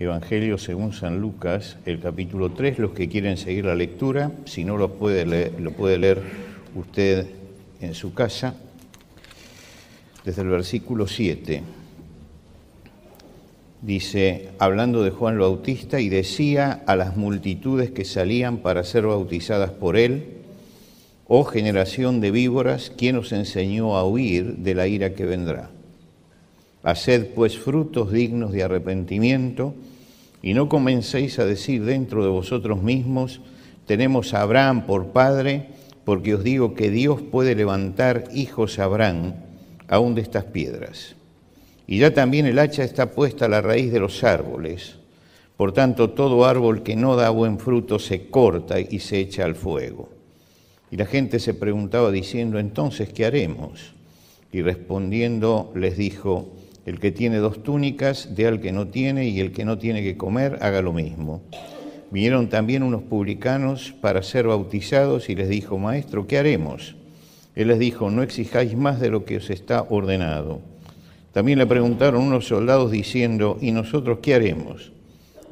Evangelio según San Lucas, el capítulo 3, los que quieren seguir la lectura, si no lo puede leer usted en su casa, desde el versículo 7. Dice, hablando de Juan el Bautista, y decía a las multitudes que salían para ser bautizadas por él: oh generación de víboras, ¿quién os enseñó a huir de la ira que vendrá? Haced pues frutos dignos de arrepentimiento, y no comencéis a decir dentro de vosotros mismos: tenemos a Abraham por padre, porque os digo que Dios puede levantar hijos a Abraham aún de estas piedras. Y ya también el hacha está puesta a la raíz de los árboles. Por tanto, todo árbol que no da buen fruto se corta y se echa al fuego. Y la gente se preguntaba diciendo: entonces, ¿qué haremos? Y respondiendo les dijo: el que tiene 2 túnicas, dé al que no tiene, y el que no tiene que comer, haga lo mismo. Vinieron también unos publicanos para ser bautizados y les dijo: Maestro, ¿qué haremos? Él les dijo: no exijáis más de lo que os está ordenado. También le preguntaron unos soldados diciendo: ¿y nosotros qué haremos?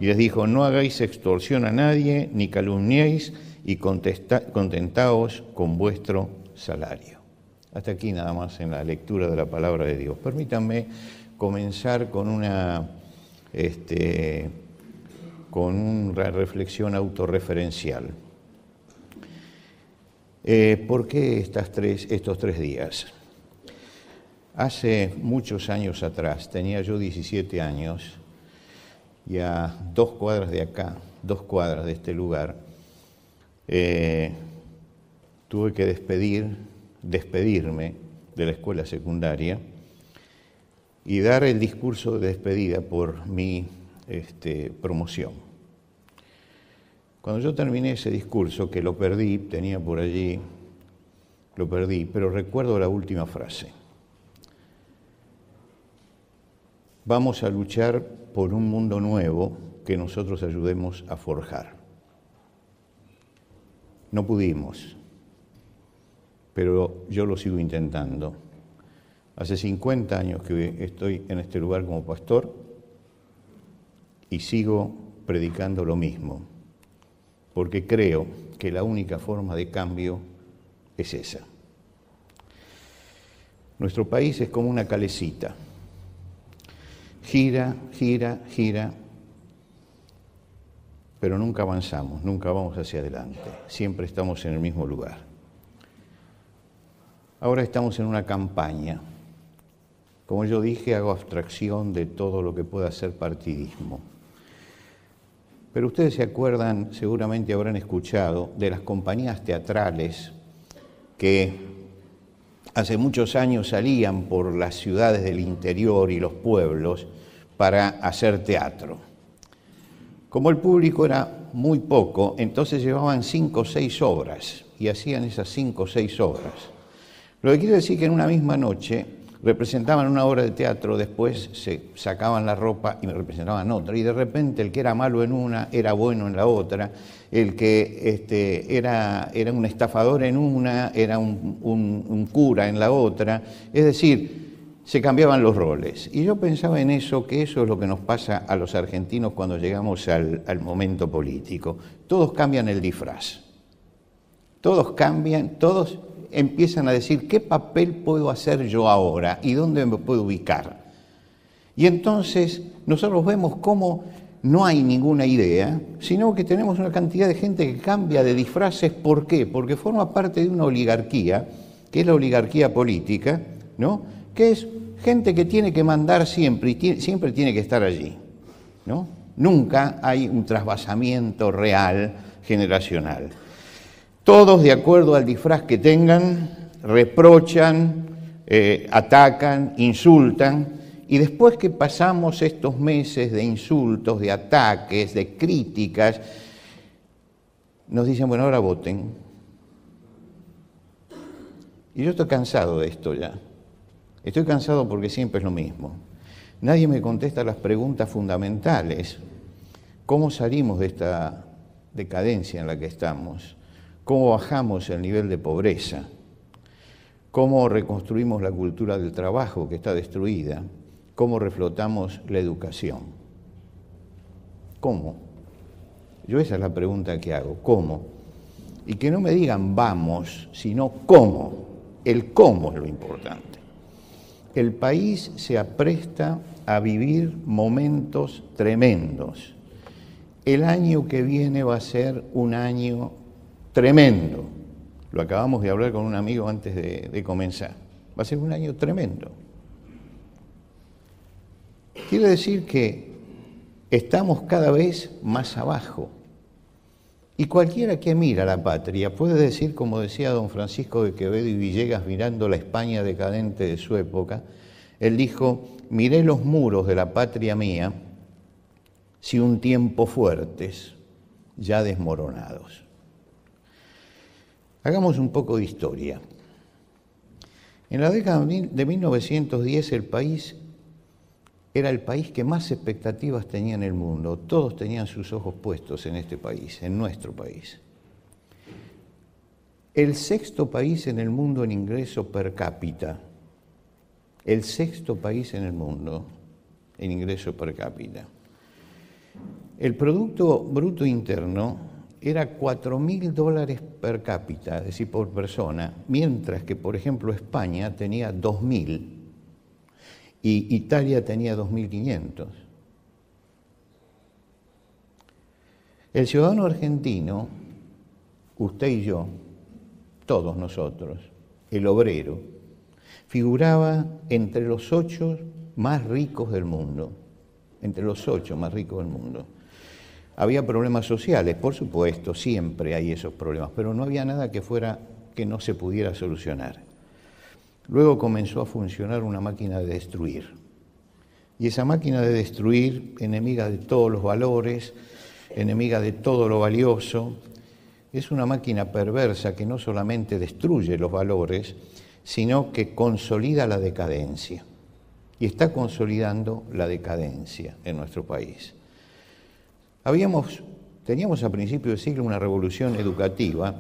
Y les dijo: no hagáis extorsión a nadie, ni calumniéis, y contentaos con vuestro salario. Hasta aquí nada más en la lectura de la palabra de Dios. Permítanme comenzar con una reflexión autorreferencial. ¿Por qué estos 3 días? Hace muchos años atrás, tenía yo 17 años, y a 2 cuadras de acá, 2 cuadras de este lugar, tuve que despedirme de la escuela secundaria y dar el discurso de despedida por mi promoción. Cuando yo terminé ese discurso, que lo perdí, tenía por allí, lo perdí, pero recuerdo la última frase. Vamos a luchar por un mundo nuevo que nosotros ayudemos a forjar. No pudimos, pero yo lo sigo intentando. Hace 50 años que estoy en este lugar como pastor y sigo predicando lo mismo, porque creo que la única forma de cambio es esa. Nuestro país es como una calecita. Gira, gira, gira, pero nunca avanzamos, nunca vamos hacia adelante. Siempre estamos en el mismo lugar. Ahora estamos en una campaña. Como yo dije, hago abstracción de todo lo que pueda ser partidismo. Pero ustedes se acuerdan, seguramente habrán escuchado, de las compañías teatrales que hace muchos años salían por las ciudades del interior y los pueblos para hacer teatro. Como el público era muy poco, entonces llevaban 5 o 6 obras y hacían esas 5 o 6 obras. Lo que quiere decir que en una misma noche representaban una obra de teatro, después se sacaban la ropa y me representaban otra, y de repente el que era malo en una era bueno en la otra, el que era un estafador en una era un cura en la otra, es decir, se cambiaban los roles. Y yo pensaba en eso, que eso es lo que nos pasa a los argentinos cuando llegamos al momento político. Todos cambian el disfraz, todos cambian, todos empiezan a decir: ¿qué papel puedo hacer yo ahora y dónde me puedo ubicar? Y entonces nosotros vemos cómo no hay ninguna idea, sino que tenemos una cantidad de gente que cambia de disfraces. ¿Por qué? Porque forma parte de una oligarquía, que es la oligarquía política, ¿no? Que es gente que tiene que mandar siempre y siempre tiene que estar allí, ¿no? Nunca hay un trasvasamiento real generacional. Todos, de acuerdo al disfraz que tengan, reprochan, atacan, insultan, y después que pasamos estos meses de insultos, de ataques, de críticas, nos dicen: bueno, ahora voten. Y yo estoy cansado de esto ya. Estoy cansado porque siempre es lo mismo. Nadie me contesta las preguntas fundamentales. ¿Cómo salimos de esta decadencia en la que estamos? ¿Cómo bajamos el nivel de pobreza? ¿Cómo reconstruimos la cultura del trabajo que está destruida? ¿Cómo reflotamos la educación? ¿Cómo? Yo esa es la pregunta que hago, ¿cómo? Y que no me digan vamos, sino cómo. El cómo es lo importante. El país se apresta a vivir momentos tremendos. El año que viene va a ser un año tremendo. Lo acabamos de hablar con un amigo antes de comenzar. Va a ser un año tremendo. Quiere decir que estamos cada vez más abajo. Y cualquiera que mira la patria puede decir, como decía don Francisco de Quevedo y Villegas mirando la España decadente de su época, él dijo: miré los muros de la patria mía, si un tiempo fuertes, ya desmoronados. Hagamos un poco de historia. En la década de 1910 el país era el país que más expectativas tenía en el mundo. Todos tenían sus ojos puestos en este país, en nuestro país. El sexto país en el mundo en ingreso per cápita. El sexto país en el mundo en ingreso per cápita. El Producto Bruto Interno era $4.000 per cápita, es decir, por persona, mientras que, por ejemplo, España tenía 2.000 y Italia tenía 2.500. El ciudadano argentino, usted y yo, todos nosotros, el obrero, figuraba entre los 8 más ricos del mundo, entre los 8 más ricos del mundo. Había problemas sociales, por supuesto, siempre hay esos problemas, pero no había nada que no se pudiera solucionar. Luego comenzó a funcionar una máquina de destruir. Y esa máquina de destruir, enemiga de todos los valores, enemiga de todo lo valioso, es una máquina perversa que no solamente destruye los valores, sino que consolida la decadencia. Y está consolidando la decadencia en nuestro país. Teníamos a principios del siglo una revolución educativa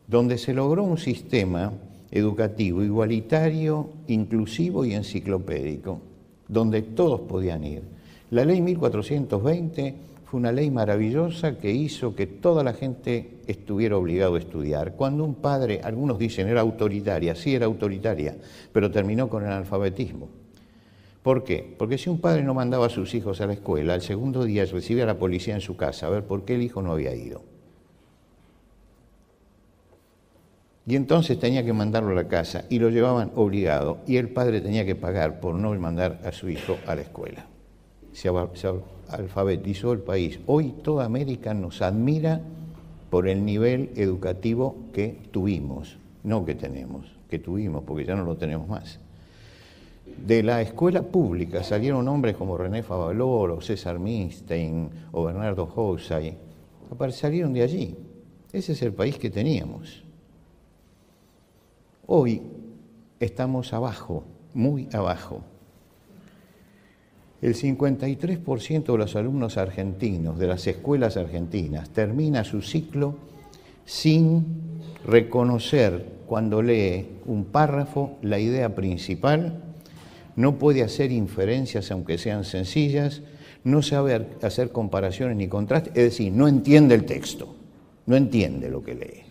donde se logró un sistema educativo igualitario, inclusivo y enciclopédico, donde todos podían ir. La ley 1420 fue una ley maravillosa que hizo que toda la gente estuviera obligado a estudiar. Cuando un padre, algunos dicen era autoritaria, sí era autoritaria, pero terminó con el analfabetismo. ¿Por qué? Porque si un padre no mandaba a sus hijos a la escuela, al segundo día recibía a la policía en su casa a ver por qué el hijo no había ido. Y entonces tenía que mandarlo a la casa y lo llevaban obligado y el padre tenía que pagar por no mandar a su hijo a la escuela. Se alfabetizó el país. Hoy toda América nos admira por el nivel educativo que tuvimos, no que tenemos, que tuvimos, porque ya no lo tenemos más. De la escuela pública salieron hombres como René Favaloro, o César Milstein o Bernardo Houssay. Salieron de allí. Ese es el país que teníamos. Hoy estamos abajo, muy abajo. El 53% de los alumnos argentinos de las escuelas argentinas termina su ciclo sin reconocer cuando lee un párrafo la idea principal, no puede hacer inferencias aunque sean sencillas, no sabe hacer comparaciones ni contrastes, es decir, no entiende el texto, no entiende lo que lee.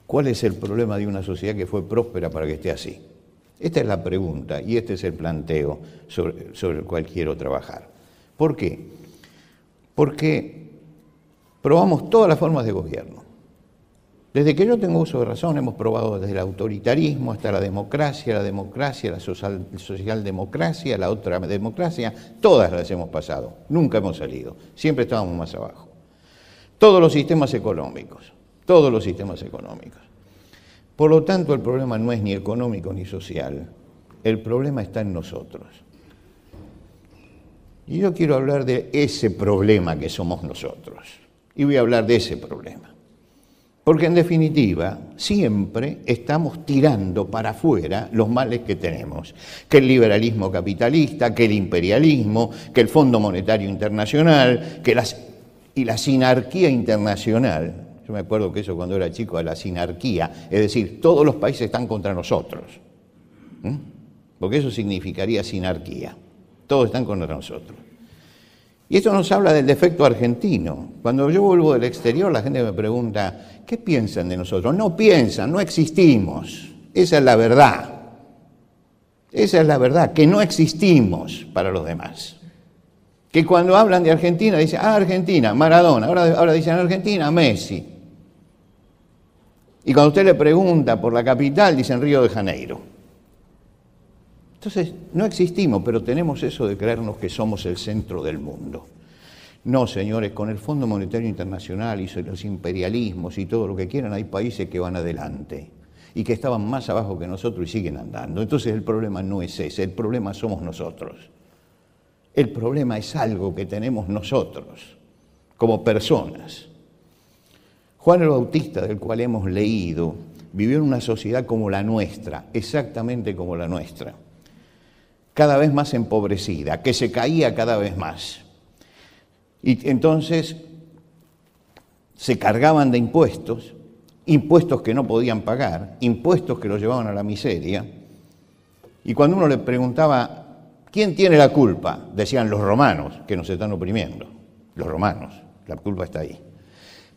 ¿Cuál es el problema de una sociedad que fue próspera para que esté así? Esta es la pregunta y este es el planteo sobre el cual quiero trabajar. ¿Por qué? Porque probamos todas las formas de gobierno. Desde que yo tengo uso de razón hemos probado desde el autoritarismo hasta la democracia, la socialdemocracia, la otra democracia, todas las hemos pasado, nunca hemos salido, siempre estábamos más abajo. Todos los sistemas económicos. Por lo tanto, el problema no es ni económico ni social, el problema está en nosotros. Y yo quiero hablar de ese problema que somos nosotros, y voy a hablar de ese problema. Porque en definitiva, siempre estamos tirando para afuera los males que tenemos, que el liberalismo capitalista, que el imperialismo, que el Fondo Monetario Internacional, y la sinarquía internacional. Yo me acuerdo que eso cuando era chico, la sinarquía, es decir, todos los países están contra nosotros. Porque eso significaría sinarquía. Todos están contra nosotros. Y esto nos habla del defecto argentino. Cuando yo vuelvo del exterior, la gente me pregunta, ¿qué piensan de nosotros? No piensan, no existimos. Esa es la verdad. Esa es la verdad, que no existimos para los demás. Que cuando hablan de Argentina, dicen, Argentina, Maradona. Ahora dicen Argentina, Messi. Y cuando usted le pregunta por la capital, dicen Río de Janeiro. Entonces, no existimos, pero tenemos eso de creernos que somos el centro del mundo. No, señores, con el Fondo Monetario Internacional y los imperialismos y todo lo que quieran, hay países que van adelante y que estaban más abajo que nosotros y siguen andando. Entonces el problema no es ese, el problema somos nosotros. El problema es algo que tenemos nosotros, como personas. Juan el Bautista, del cual hemos leído, vivió en una sociedad como la nuestra, exactamente como la nuestra, cada vez más empobrecida, que se caía cada vez más. Y entonces se cargaban de impuestos, impuestos que no podían pagar, impuestos que los llevaban a la miseria. Y cuando uno le preguntaba, ¿quién tiene la culpa? Decían los romanos, que nos están oprimiendo. Los romanos, la culpa está ahí.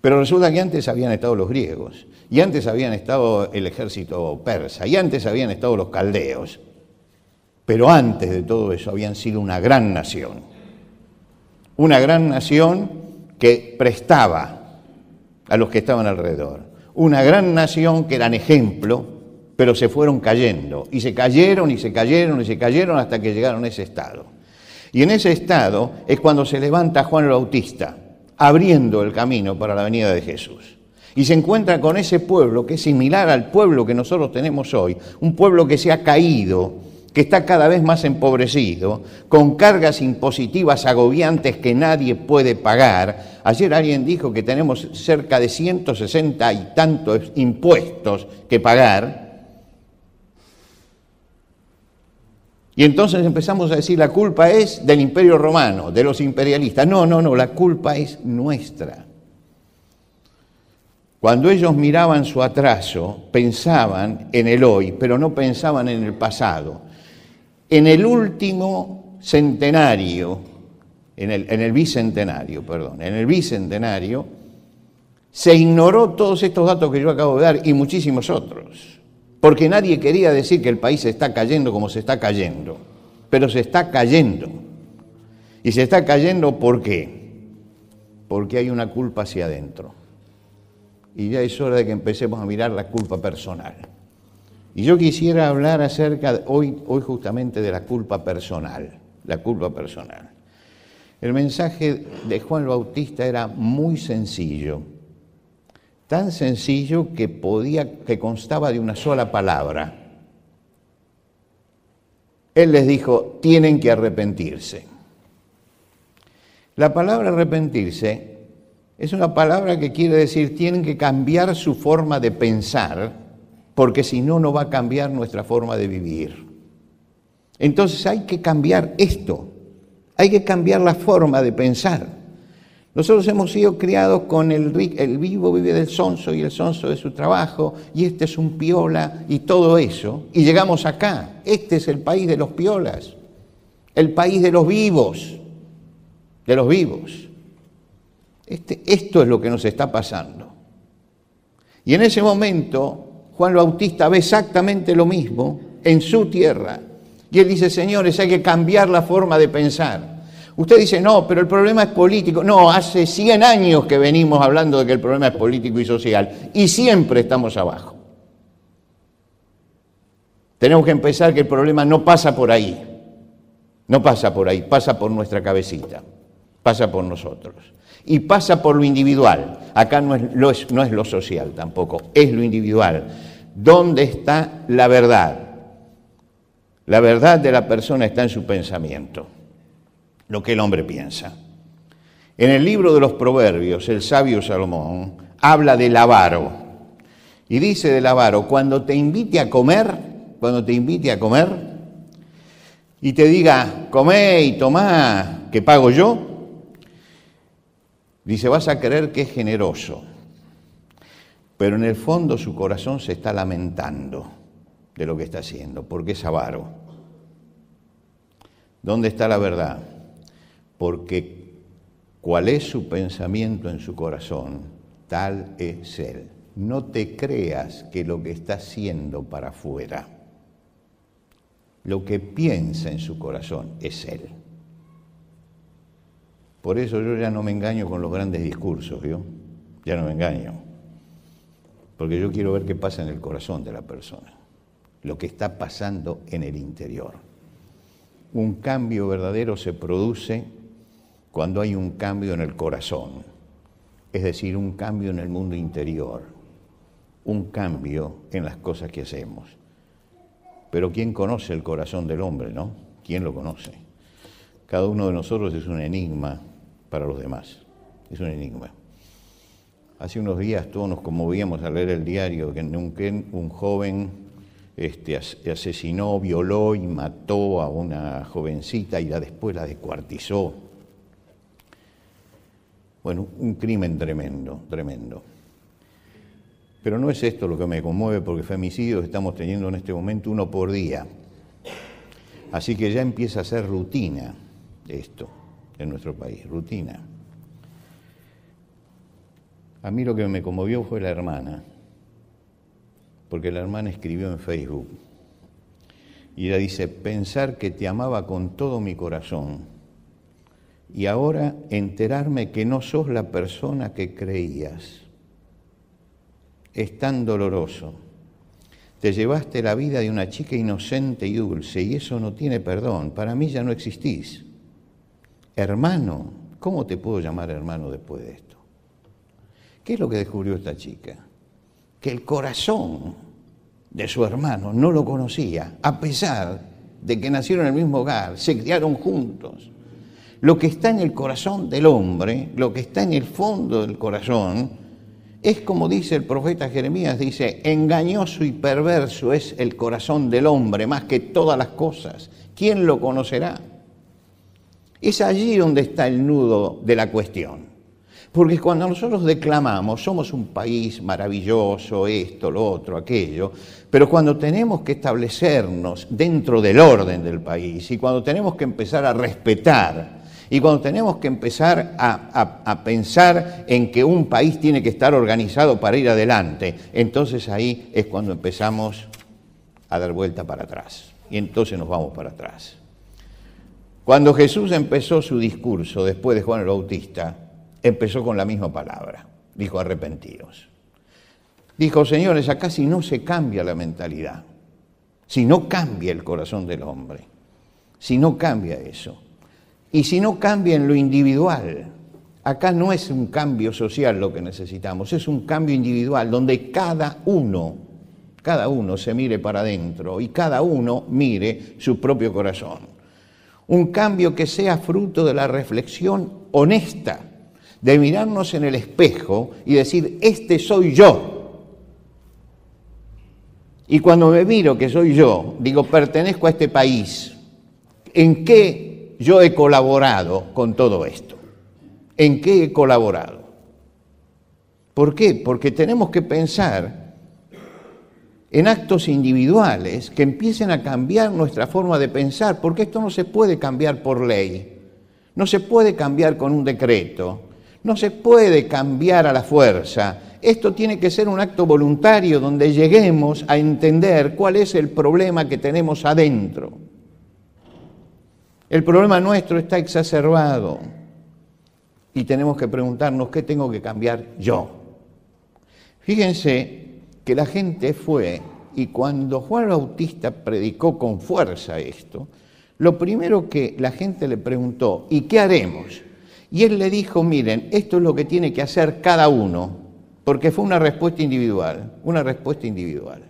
Pero resulta que antes habían estado los griegos, y antes habían estado el ejército persa, y antes habían estado los caldeos. Pero antes de todo eso habían sido una gran nación que prestaba a los que estaban alrededor. Una gran nación que eran ejemplo, pero se fueron cayendo, y se cayeron, y se cayeron, y se cayeron hasta que llegaron a ese estado. Y en ese estado es cuando se levanta Juan el Bautista, abriendo el camino para la venida de Jesús. Y se encuentra con ese pueblo que es similar al pueblo que nosotros tenemos hoy, un pueblo que se ha caído, que está cada vez más empobrecido, con cargas impositivas agobiantes que nadie puede pagar. Ayer alguien dijo que tenemos cerca de 160 y tantos impuestos que pagar. Y entonces empezamos a decir, la culpa es del Imperio Romano, de los imperialistas. No, la culpa es nuestra. Cuando ellos miraban su atraso, pensaban en el hoy, pero no pensaban en el pasado. En el último centenario, en el bicentenario, se ignoró todos estos datos que yo acabo de dar y muchísimos otros, porque nadie quería decir que el país se está cayendo como se está cayendo, pero se está cayendo. Y se está cayendo, ¿por qué? Porque hay una culpa hacia adentro. Y ya es hora de que empecemos a mirar la culpa personal. Y yo quisiera hablar acerca, hoy justamente, de la culpa personal, El mensaje de Juan el Bautista era muy sencillo, tan sencillo que constaba de una sola palabra. Él les dijo, tienen que arrepentirse. La palabra arrepentirse es una palabra que quiere decir, tienen que cambiar su forma de pensar, porque si no, no va a cambiar nuestra forma de vivir. Entonces hay que cambiar esto, hay que cambiar la forma de pensar. Nosotros hemos sido criados con el vivo vive del sonso y el sonso de su trabajo, y este es un piola y todo eso, y llegamos acá. Este es el país de los piolas, el país de los vivos, Esto es lo que nos está pasando. Y en ese momento Juan el Bautista ve exactamente lo mismo en su tierra. Y él dice, señores, hay que cambiar la forma de pensar. Usted dice, no, pero el problema es político. No, hace 100 años que venimos hablando de que el problema es político y social. Y siempre estamos abajo. Tenemos que empezar que el problema no pasa por ahí. No pasa por ahí, pasa por nuestra cabecita. Pasa por nosotros. Y pasa por lo individual. Acá no es lo social tampoco, es lo individual. ¿Dónde está la verdad? La verdad de la persona está en su pensamiento, lo que el hombre piensa. En el libro de los Proverbios, el sabio Salomón habla del avaro. Y dice del avaro, cuando te invite a comer y te diga, comé y tomá, que pago yo, dice, vas a creer que es generoso, pero en el fondo su corazón se está lamentando de lo que está haciendo, porque es avaro. ¿Dónde está la verdad? Porque cuál es su pensamiento en su corazón, tal es él. No te creas que lo que está haciendo para afuera, lo que piensa en su corazón es él. Por eso yo ya no me engaño con los grandes discursos, ¿vio? Ya no me engaño. Porque yo quiero ver qué pasa en el corazón de la persona, lo que está pasando en el interior. Un cambio verdadero se produce cuando hay un cambio en el corazón, es decir, un cambio en el mundo interior, un cambio en las cosas que hacemos. Pero ¿quién conoce el corazón del hombre, no? ¿Quién lo conoce? Cada uno de nosotros es un enigma para los demás, es un enigma. Hace unos días todos nos conmovíamos al leer el diario que en Neuquén un joven asesinó, violó y mató a una jovencita y después la descuartizó. Bueno, un crimen tremendo, tremendo. Pero no es esto lo que me conmueve, porque femicidios estamos teniendo en este momento 1 por día. Así que ya empieza a ser rutina esto en nuestro país, rutina. A mí lo que me conmovió fue la hermana, porque la hermana escribió en Facebook y ella dice: pensar que te amaba con todo mi corazón y ahora enterarme que no sos la persona que creías. Es tan doloroso. Te llevaste la vida de una chica inocente y dulce y eso no tiene perdón. Para mí ya no existís. Hermano, ¿cómo te puedo llamar hermano después de esto? ¿Qué es lo que descubrió esta chica? Que el corazón de su hermano no lo conocía, a pesar de que nacieron en el mismo hogar, se criaron juntos. Lo que está en el corazón del hombre, lo que está en el fondo del corazón, es como dice el profeta Jeremías, dice: engañoso y perverso es el corazón del hombre más que todas las cosas. ¿Quién lo conocerá? Es allí donde está el nudo de la cuestión. Porque cuando nosotros declamamos, somos un país maravilloso, esto, lo otro, aquello, pero cuando tenemos que establecernos dentro del orden del país y cuando tenemos que empezar a respetar y cuando tenemos que empezar a pensar en que un país tiene que estar organizado para ir adelante, entonces ahí es cuando empezamos a dar vuelta para atrás. Y entonces nos vamos para atrás. Cuando Jesús empezó su discurso después de Juan el Bautista, empezó con la misma palabra. Dijo: arrepentidos. Dijo: señores, acá si no se cambia la mentalidad, si no cambia el corazón del hombre, si no cambia eso, y si no cambia en lo individual, acá no es un cambio social lo que necesitamos, es un cambio individual donde cada uno se mire para adentro y cada uno mire su propio corazón. Un cambio que sea fruto de la reflexión honesta, de mirarnos en el espejo y decir: este soy yo. Y cuando me miro que soy yo, digo: pertenezco a este país. ¿En qué yo he colaborado con todo esto? ¿En qué he colaborado? ¿Por qué? Porque tenemos que pensar en actos individuales que empiecen a cambiar nuestra forma de pensar, porque esto no se puede cambiar por ley, no se puede cambiar con un decreto, no se puede cambiar a la fuerza. Esto tiene que ser un acto voluntario donde lleguemos a entender cuál es el problema que tenemos adentro. El problema nuestro está exacerbado y tenemos que preguntarnos: ¿qué tengo que cambiar yo? Fíjense que la gente fue, y cuando Juan el Bautista predicó con fuerza esto, lo primero que la gente le preguntó: ¿y qué haremos? Y él le dijo: miren, esto es lo que tiene que hacer cada uno, porque fue una respuesta individual, una respuesta individual.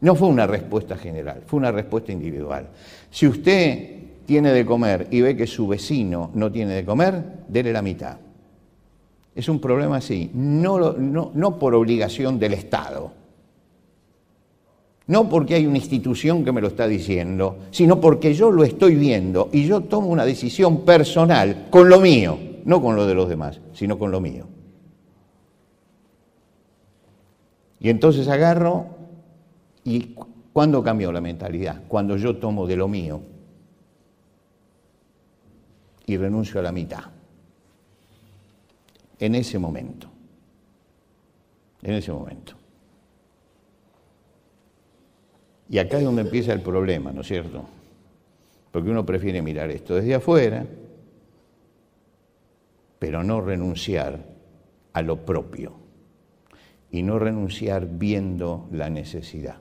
No fue una respuesta general, fue una respuesta individual. Si usted tiene de comer y ve que su vecino no tiene de comer, dele la mitad. Es un problema así, no por obligación del Estado, no porque hay una institución que me lo está diciendo, sino porque yo lo estoy viendo y yo tomo una decisión personal con lo mío, no con lo de los demás, sino con lo mío. Y entonces agarro. ¿Y cuándo cambió la mentalidad? Cuando yo tomo de lo mío. y renuncio a la mitad. En ese momento. En ese momento. Y acá es donde empieza el problema, ¿no es cierto? Porque uno prefiere mirar esto desde afuera, pero no renunciar a lo propio y no renunciar viendo la necesidad.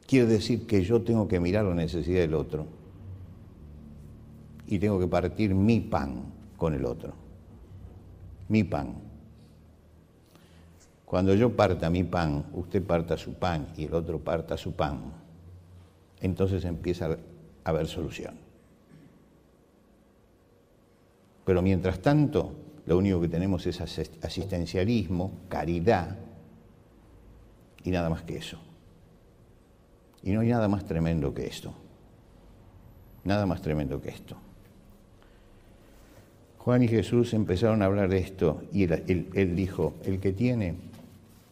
Quiere decir que yo tengo que mirar la necesidad del otro y tengo que partir mi pan con el otro. Mi pan. Cuando yo parta mi pan, usted parta su pan y el otro parta su pan, entonces empieza a haber solución. Pero mientras tanto, lo único que tenemos es asistencialismo, caridad y nada más que eso. Y no hay nada más tremendo que esto. Nada más tremendo que esto. Juan y Jesús empezaron a hablar de esto y él dijo, el que tiene,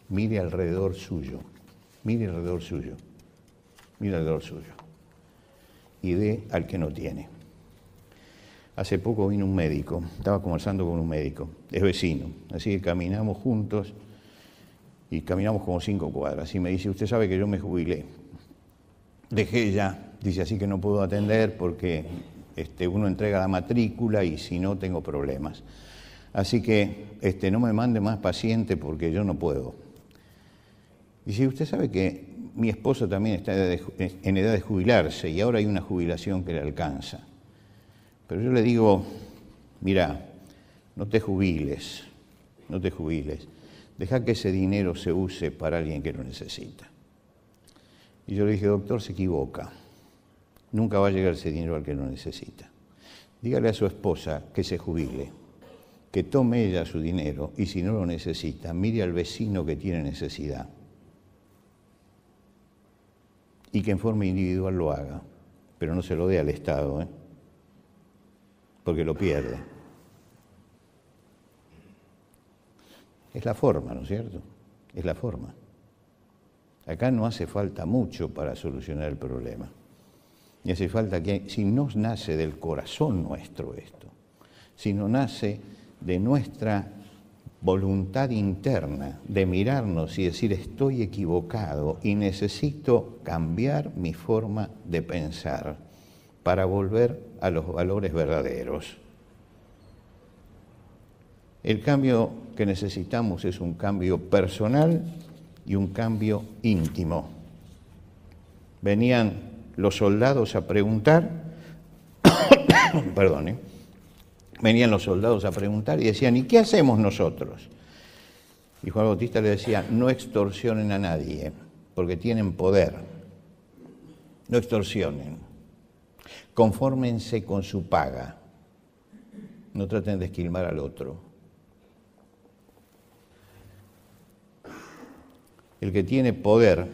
mire alrededor suyo, mire alrededor suyo, mire alrededor suyo y dé al que no tiene. Hace poco vino un médico, estaba conversando con un médico, es vecino, así que caminamos juntos y caminamos como 5 cuadras y me dice, usted sabe que yo me jubilé, dejé ya, dice así que no puedo atender porque uno entrega la matrícula y si no tengo problemas. Así que no me mande más paciente porque yo no puedo. Dice, usted sabe que mi esposa también está en edad de jubilarse y ahora hay una jubilación que le alcanza. Pero yo le digo, mira, no te jubiles, no te jubiles. Deja que ese dinero se use para alguien que lo necesita. Y yo le dije, doctor, se equivoca. Nunca va a llegar ese dinero al que lo necesita. Dígale a su esposa que se jubile, que tome ella su dinero y si no lo necesita, mire al vecino que tiene necesidad. Y que en forma individual lo haga, pero no se lo dé al Estado, porque lo pierde. Es la forma, ¿no es cierto? Es la forma. Acá no hace falta mucho para solucionar el problema. Y hace falta que, si no nace del corazón nuestro esto, si no nace de nuestra voluntad interna de mirarnos y decir estoy equivocado y necesito cambiar mi forma de pensar para volver a los valores verdaderos. El cambio que necesitamos es un cambio personal y un cambio íntimo. Venían los soldados a preguntar, venían los soldados a preguntar y decían, ¿y qué hacemos nosotros? Y Juan Bautista le decía, no extorsionen a nadie, porque tienen poder. No extorsionen. Confórmense con su paga. No traten de esquilmar al otro. El que tiene poder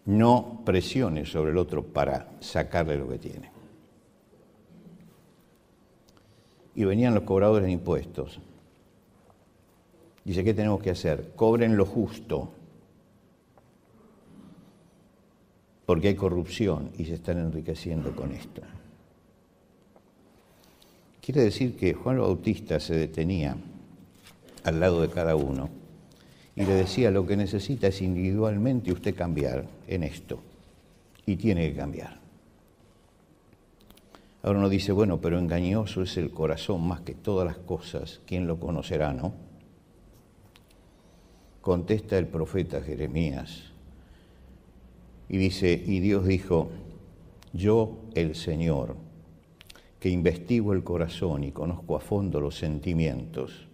no presione sobre el otro para sacarle lo que tiene. Y venían los cobradores de impuestos. Dice, ¿qué tenemos que hacer? Cobren lo justo, porque hay corrupción y se están enriqueciendo con esto. Quiere decir que Juan Bautista se detenía al lado de cada uno y le decía, lo que necesita es individualmente usted cambiar en esto, y tiene que cambiar. Ahora uno dice, bueno, pero engañoso es el corazón más que todas las cosas, ¿quién lo conocerá, no? Contesta el profeta Jeremías y dice, y Dios dijo, yo el Señor, que investigo el corazón y conozco a fondo los sentimientos,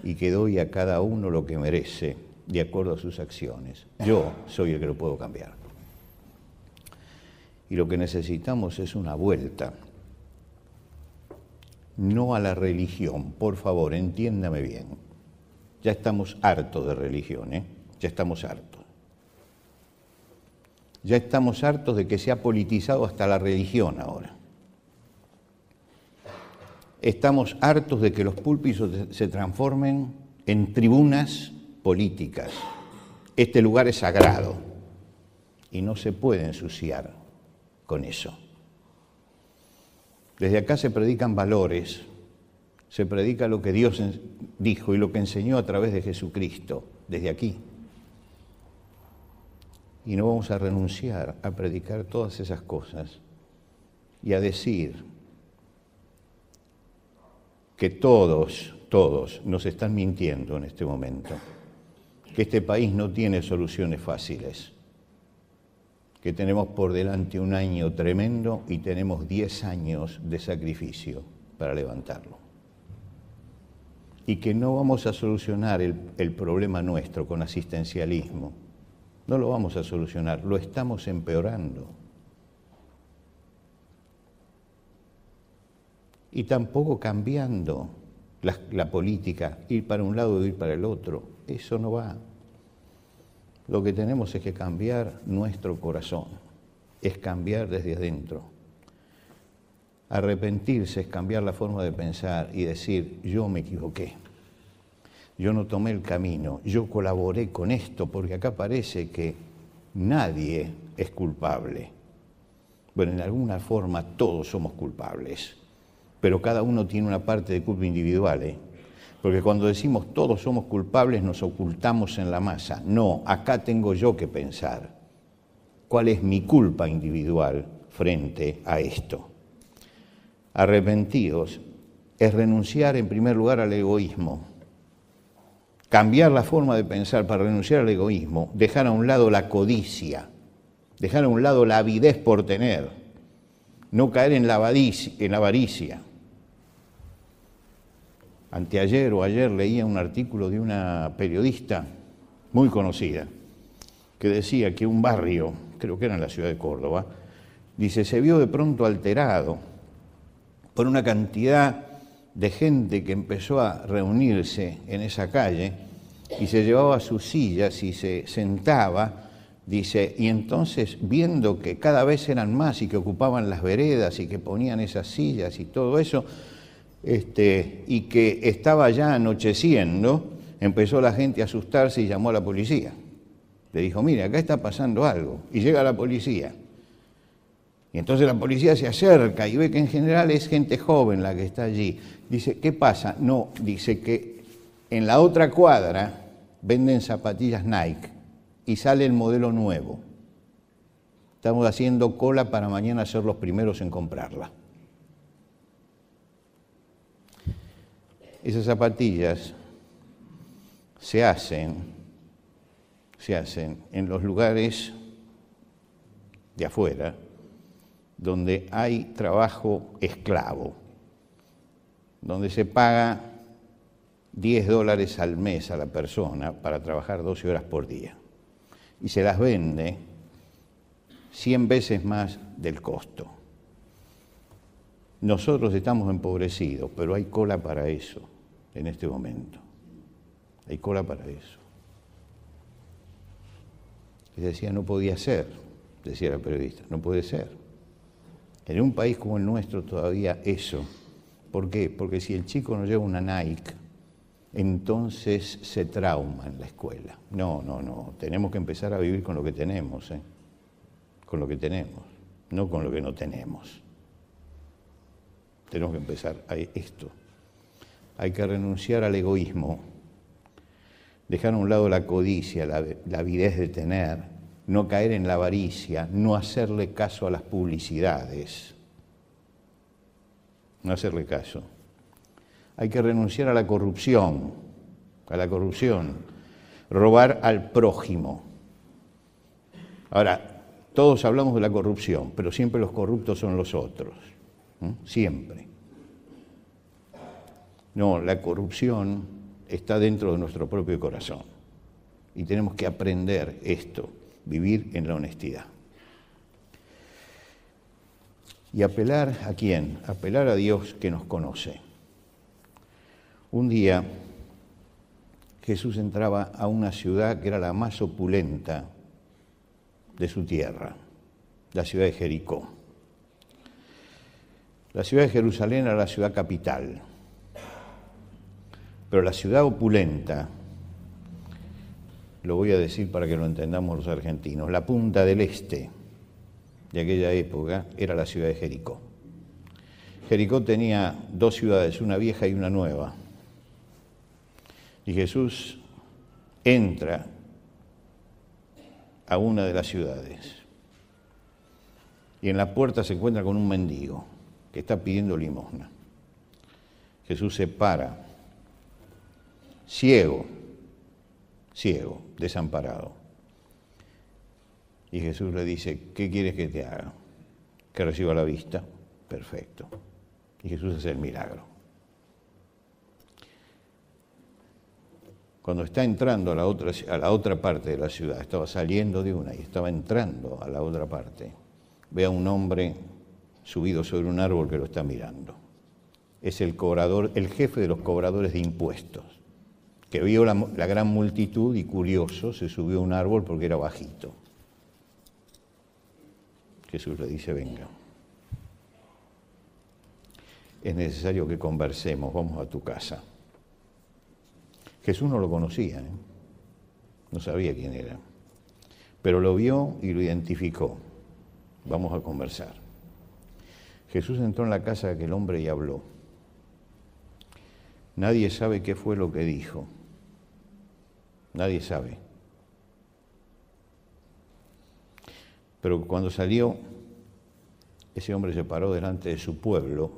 y que doy a cada uno lo que merece de acuerdo a sus acciones. Yo soy el que lo puedo cambiar. Y lo que necesitamos es una vuelta, no a la religión, por favor, entiéndame bien. Ya estamos hartos de religión, ya estamos hartos. Ya estamos hartos de que se ha politizado hasta la religión ahora. Estamos hartos de que los púlpitos se transformen en tribunas políticas. Este lugar es sagrado y no se puede ensuciar con eso. Desde acá se predican valores, se predica lo que Dios dijo y lo que enseñó a través de Jesucristo, desde aquí. Y no vamos a renunciar a predicar todas esas cosas y a decir que todos nos están mintiendo en este momento, que este país no tiene soluciones fáciles, que tenemos por delante un año tremendo y tenemos 10 años de sacrificio para levantarlo. Y que no vamos a solucionar el problema nuestro con asistencialismo. No lo vamos a solucionar, lo estamos empeorando. Y tampoco cambiando la política, ir para un lado o ir para el otro. Eso no va. Lo que tenemos es que cambiar nuestro corazón, es cambiar desde adentro. Arrepentirse es cambiar la forma de pensar y decir, yo me equivoqué, yo no tomé el camino, yo colaboré con esto, porque acá parece que nadie es culpable. Bueno, en alguna forma todos somos culpables, pero cada uno tiene una parte de culpa individual, Porque cuando decimos todos somos culpables nos ocultamos en la masa. No, acá tengo yo que pensar. ¿Cuál es mi culpa individual frente a esto? Arrepentidos es renunciar en primer lugar al egoísmo. Cambiar la forma de pensar para renunciar al egoísmo, dejar a un lado la codicia, dejar a un lado la avidez por tener, no caer en la avaricia. Anteayer o ayer leía un artículo de una periodista muy conocida que decía que un barrio, creo que era en la ciudad de Córdoba, dice, se vio de pronto alterado por una cantidad de gente que empezó a reunirse en esa calle y se llevaba sus sillas y se sentaba, dice, y entonces viendo que cada vez eran más y que ocupaban las veredas y que ponían esas sillas y todo eso, y que estaba ya anocheciendo, empezó la gente a asustarse y llamó a la policía. Le dijo, mire, acá está pasando algo. Y llega la policía. Y entonces la policía se acerca y ve que en general es gente joven la que está allí. Dice, ¿qué pasa? No, dice que en la otra cuadra venden zapatillas Nike y sale el modelo nuevo. Estamos haciendo cola para mañana ser los primeros en comprarla. Esas zapatillas se hacen en los lugares de afuera donde hay trabajo esclavo, donde se paga $10 al mes a la persona para trabajar 12 horas por día y se las vende 100 veces más del costo. Nosotros estamos empobrecidos, pero hay cola para eso en este momento. Hay cola para eso. Y decía, no podía ser, decía la periodista, no puede ser. En un país como el nuestro todavía eso. ¿Por qué? Porque si el chico no lleva una Nike, entonces se trauma en la escuela. No, tenemos que empezar a vivir con lo que tenemos, con lo que tenemos, no con lo que no tenemos. Tenemos que empezar a esto. Hay que renunciar al egoísmo, dejar a un lado la codicia, la avidez de tener, no caer en la avaricia, no hacerle caso a las publicidades, no hacerle caso. Hay que renunciar a la corrupción, robar al prójimo. Ahora, todos hablamos de la corrupción, pero siempre los corruptos son los otros. Siempre. No, la corrupción está dentro de nuestro propio corazón y tenemos que aprender esto, vivir en la honestidad. ¿Y apelar a quién? Apelar a Dios que nos conoce. Un día Jesús entraba a una ciudad que era la más opulenta de su tierra, la ciudad de Jericó. La ciudad de Jerusalén era la ciudad capital, pero la ciudad opulenta, lo voy a decir para que lo entendamos los argentinos, la punta del este, de aquella época era la ciudad de Jericó. Jericó tenía dos ciudades, una vieja y una nueva. Y Jesús entra a una de las ciudades. Y en la puerta se encuentra con un mendigo que está pidiendo limosna. Jesús se para, ciego, desamparado. Y Jesús le dice, ¿qué quieres que te haga? Que reciba la vista. Perfecto. Y Jesús hace el milagro. Cuando está entrando a la otra parte de la ciudad, estaba saliendo de una y estaba entrando a la otra parte, ve a un hombre subido sobre un árbol que lo está mirando. Es el cobrador, el jefe de los cobradores de impuestos, que vio la gran multitud y curioso se subió a un árbol porque era bajito. Jesús le dice, venga. Es necesario que conversemos, vamos a tu casa. Jesús no lo conocía, no sabía quién era, pero lo vio y lo identificó. Vamos a conversar. Jesús entró en la casa de aquel hombre y habló. Nadie sabe qué fue lo que dijo. Nadie sabe. Pero cuando salió, ese hombre se paró delante de su pueblo,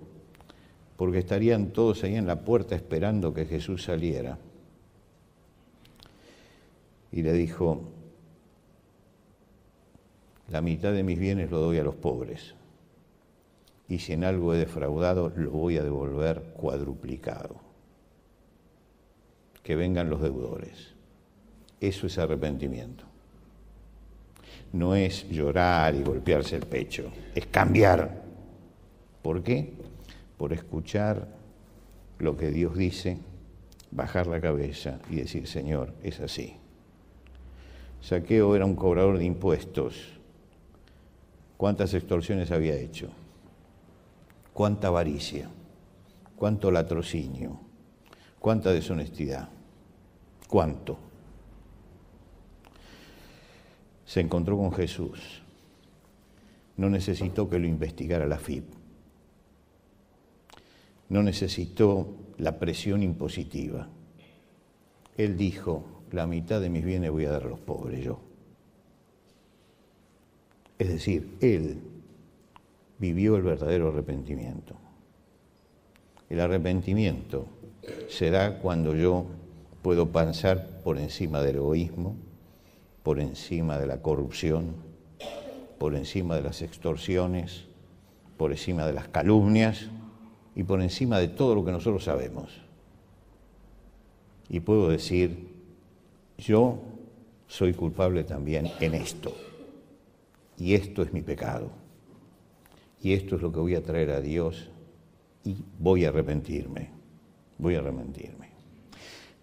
porque estarían todos ahí en la puerta esperando que Jesús saliera. Y le dijo, la mitad de mis bienes lo doy a los pobres, y si en algo he defraudado, lo voy a devolver cuadruplicado. Que vengan los deudores. Eso es arrepentimiento. No es llorar y golpearse el pecho, es cambiar. ¿Por qué? Por escuchar lo que Dios dice, bajar la cabeza y decir, Señor, es así. Zaqueo era un cobrador de impuestos. ¿Cuántas extorsiones había hecho? ¿Cuánta avaricia? ¿Cuánto latrocinio? ¿Cuánta deshonestidad? ¿Cuánto? Se encontró con Jesús. No necesitó que lo investigara la FIP. No necesitó la presión impositiva. Él dijo, la mitad de mis bienes voy a dar a los pobres yo. Es decir, él vivió el verdadero arrepentimiento. El arrepentimiento se da cuando yo puedo pasar por encima del egoísmo, por encima de la corrupción, por encima de las extorsiones, por encima de las calumnias y por encima de todo lo que nosotros sabemos. Y puedo decir, yo soy culpable también en esto, y esto es mi pecado, y esto es lo que voy a traer a Dios, y voy a arrepentirme.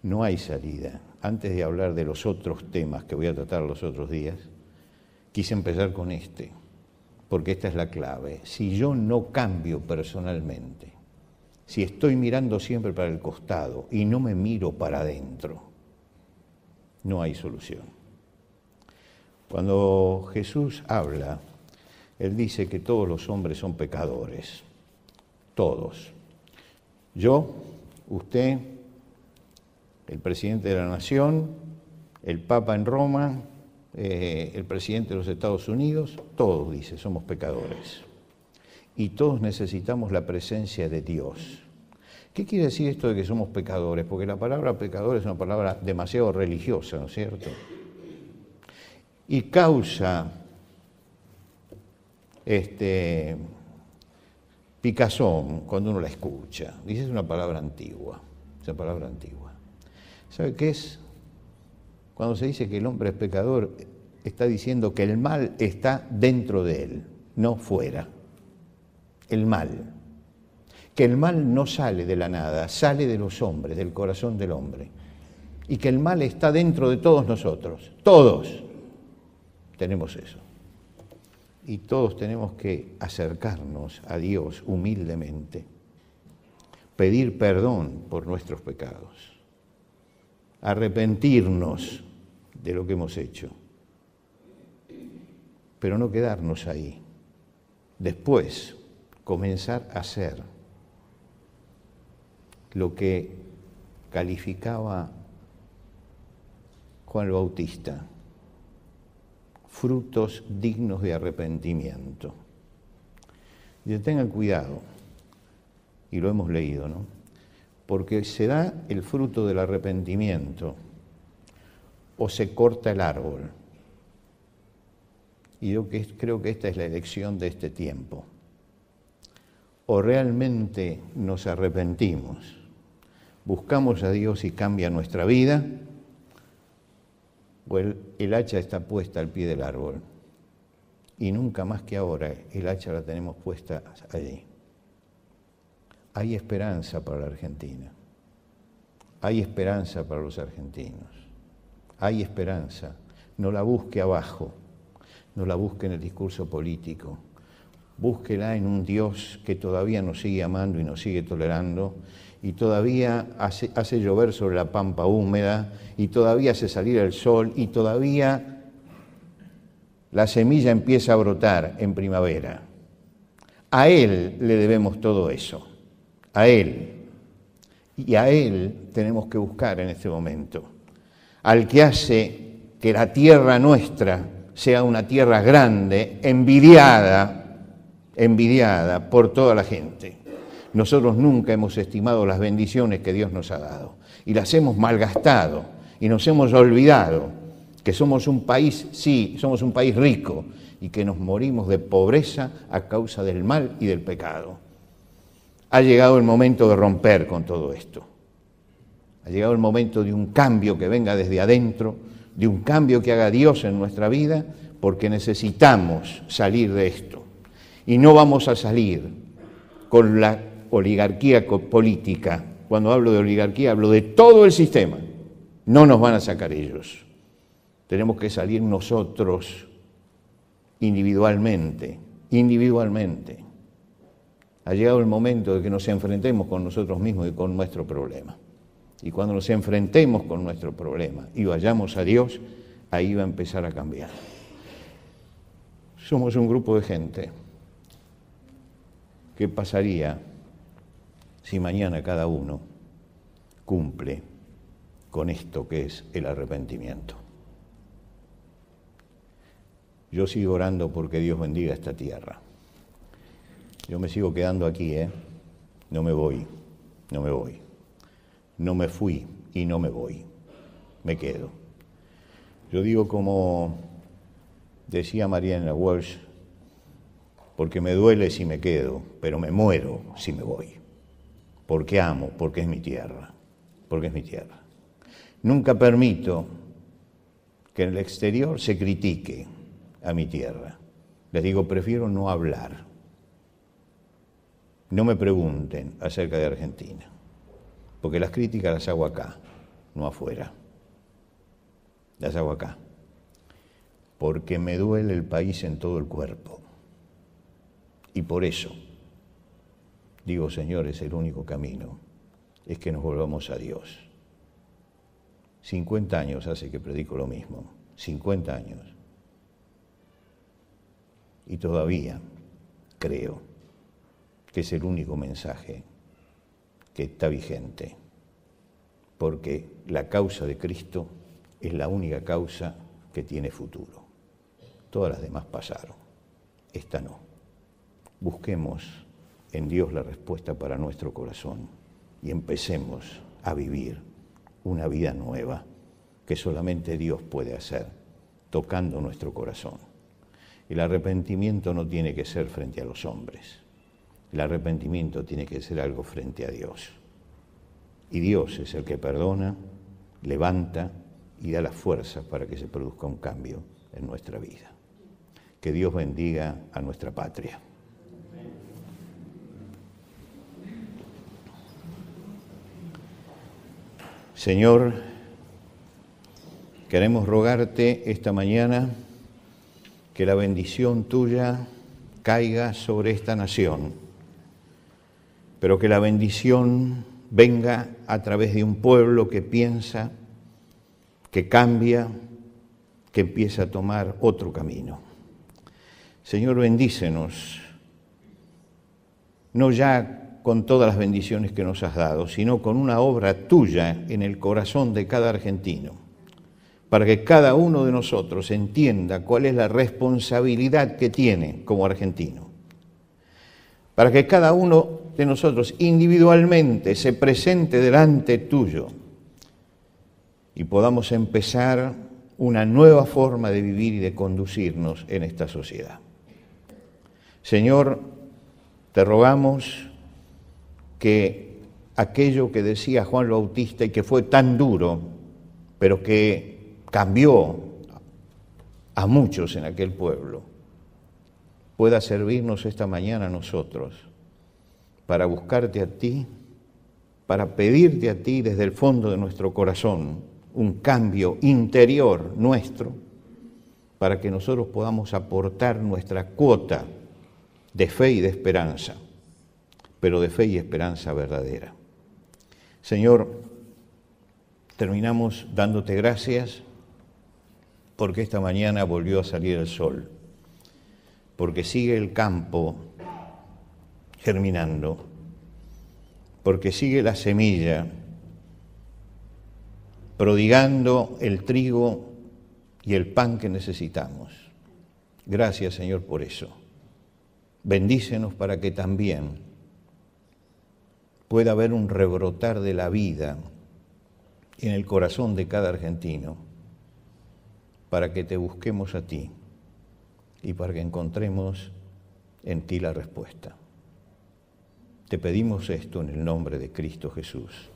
No hay salida. Antes de hablar de los otros temas que voy a tratar los otros días, quise empezar con este, porque esta es la clave. Si yo no cambio personalmente, si estoy mirando siempre para el costado y no me miro para adentro, no hay solución. Cuando Jesús habla, Él dice que todos los hombres son pecadores. Todos. Yo, usted, el presidente de la Nación, el Papa en Roma, el presidente de los Estados Unidos, todos, dice, somos pecadores. Y todos necesitamos la presencia de Dios. ¿Qué quiere decir esto de que somos pecadores? Porque la palabra pecador es una palabra demasiado religiosa, ¿no es cierto? Y causa picazón cuando uno la escucha. Dice, es una palabra antigua. Es una palabra antigua. ¿Sabe qué es? Cuando se dice que el hombre es pecador, está diciendo que el mal está dentro de él, no fuera. El mal. Que el mal no sale de la nada, sale de los hombres, del corazón del hombre. Y que el mal está dentro de todos nosotros. Todos tenemos eso. Y todos tenemos que acercarnos a Dios humildemente, pedir perdón por nuestros pecados, arrepentirnos de lo que hemos hecho, pero no quedarnos ahí, Después, comenzar a hacer lo que calificaba Juan el Bautista, frutos dignos de arrepentimiento. Y tengan cuidado, y lo hemos leído, ¿no? Porque se da el fruto del arrepentimiento o se corta el árbol. Y yo creo que esta es la elección de este tiempo. O realmente nos arrepentimos, buscamos a Dios y cambia nuestra vida, o el hacha está puesta al pie del árbol. Y nunca más que ahora el hacha la tenemos puesta allí. Hay esperanza para la Argentina. Hay esperanza para los argentinos. Hay esperanza. No la busque abajo. No la busque en el discurso político. Búsquela en un Dios que todavía nos sigue amando y nos sigue tolerando, y todavía hace llover sobre la pampa húmeda, y todavía hace salir el sol, y todavía la semilla empieza a brotar en primavera. A Él le debemos todo eso. A Él. Y a Él tenemos que buscar en este momento. Al que hace que la tierra nuestra sea una tierra grande, envidiada por toda la gente. Nosotros nunca hemos estimado las bendiciones que Dios nos ha dado y las hemos malgastado y nos hemos olvidado que somos un país, sí, somos un país rico y que nos morimos de pobreza a causa del mal y del pecado. Ha llegado el momento de romper con todo esto. Ha llegado el momento de un cambio que venga desde adentro, de un cambio que haga Dios en nuestra vida, porque necesitamos salir de esto. Y no vamos a salir con la oligarquía política. Cuando hablo de oligarquía, hablo de todo el sistema. No nos van a sacar ellos. Tenemos que salir nosotros individualmente. Ha llegado el momento de que nos enfrentemos con nosotros mismos y con nuestro problema. Y cuando nos enfrentemos con nuestro problema y vayamos a Dios, ahí va a empezar a cambiar. Somos un grupo de gente. ¿Qué pasaría si mañana cada uno cumple con esto que es el arrepentimiento? Yo sigo orando porque Dios bendiga esta tierra. Yo me sigo quedando aquí, No me voy. No me fui y no me voy. Me quedo. Yo digo como decía Mariana Walsh, porque me duele si me quedo, pero me muero si me voy. Porque amo, porque es mi tierra. Nunca permito que en el exterior se critique a mi tierra. Les digo, prefiero no hablar. No me pregunten acerca de Argentina, porque las críticas las hago acá, no afuera. Las hago acá, porque me duele el país en todo el cuerpo. Y por eso digo, señores, el único camino es que nos volvamos a Dios. 50 años hace que predico lo mismo, 50 años. Y todavía creo que es el único mensaje que está vigente, porque la causa de Cristo es la única causa que tiene futuro. Todas las demás pasaron, esta no. Busquemos en Dios la respuesta para nuestro corazón y empecemos a vivir una vida nueva que solamente Dios puede hacer, tocando nuestro corazón. El arrepentimiento no tiene que ser frente a los hombres. El arrepentimiento tiene que ser algo frente a Dios. Y Dios es el que perdona, levanta y da la fuerza para que se produzca un cambio en nuestra vida. Que Dios bendiga a nuestra patria. Señor, queremos rogarte esta mañana que la bendición tuya caiga sobre esta nación, pero que la bendición venga a través de un pueblo que piensa, que cambia, que empieza a tomar otro camino. Señor, bendícenos no ya con todas las bendiciones que nos has dado, sino con una obra tuya en el corazón de cada argentino, para que cada uno de nosotros entienda cuál es la responsabilidad que tiene como argentino, para que cada uno de nosotros individualmente se presente delante tuyo y podamos empezar una nueva forma de vivir y de conducirnos en esta sociedad. Señor, te rogamos que aquello que decía Juan el Bautista y que fue tan duro, pero que cambió a muchos en aquel pueblo, pueda servirnos esta mañana a nosotros para buscarte a ti, para pedirte a ti desde el fondo de nuestro corazón un cambio interior nuestro, para que nosotros podamos aportar nuestra cuota de fe y de esperanza, pero de fe y esperanza verdadera. Señor, terminamos dándote gracias porque esta mañana volvió a salir el sol, porque sigue el campo germinando, porque sigue la semilla prodigando el trigo y el pan que necesitamos. Gracias, Señor, por eso. Bendícenos para que también pueda haber un rebrotar de la vida en el corazón de cada argentino, para que te busquemos a ti y para que encontremos en ti la respuesta. Te pedimos esto en el nombre de Cristo Jesús.